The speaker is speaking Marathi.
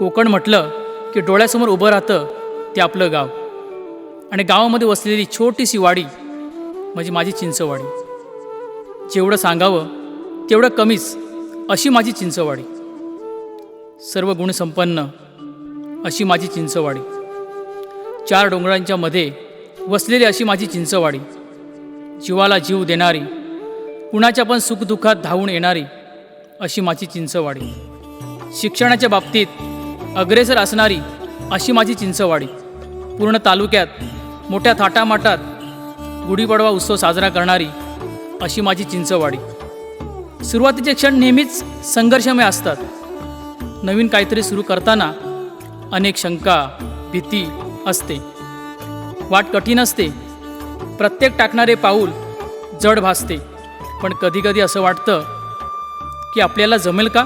कोकण म्हटलं की डोळ्यासमोर उभं राहतं ते आपलं गाव आणि गावामध्ये वसलेली छोटीशी वाडी म्हणजे माझी चिंचवाडी. जेवढं सांगावं तेवढं कमीच अशी माझी चिंचवाडी. सर्व गुणसंपन्न अशी माझी चिंचवाडी. 4 डोंगरांच्या मध्ये वसलेली अशी माझी चिंचवाडी. जीवाला जीव देणारी, कुणाच्या पण सुखदुःखात धावून येणारी अशी माझी चिंचवाडी. शिक्षणाच्या बाबतीत अग्रेसर असणारी अशी माझी चिंचवाडी. पूर्ण तालुक्यात मोठ्या थाटामाटात गुढीपाडवा उत्सव साजरा करणारी अशी माझी चिंचवाडी. सुरुवातीचे क्षण नेहमीच संघर्षमय असतात. नवीन काहीतरी सुरू करताना अनेक शंका, भीती असते. वाट कठीण असते. प्रत्येक टाकणारे पाऊल जड भासते. पण कधीकधी असं वाटतं की आपल्याला जमेल का.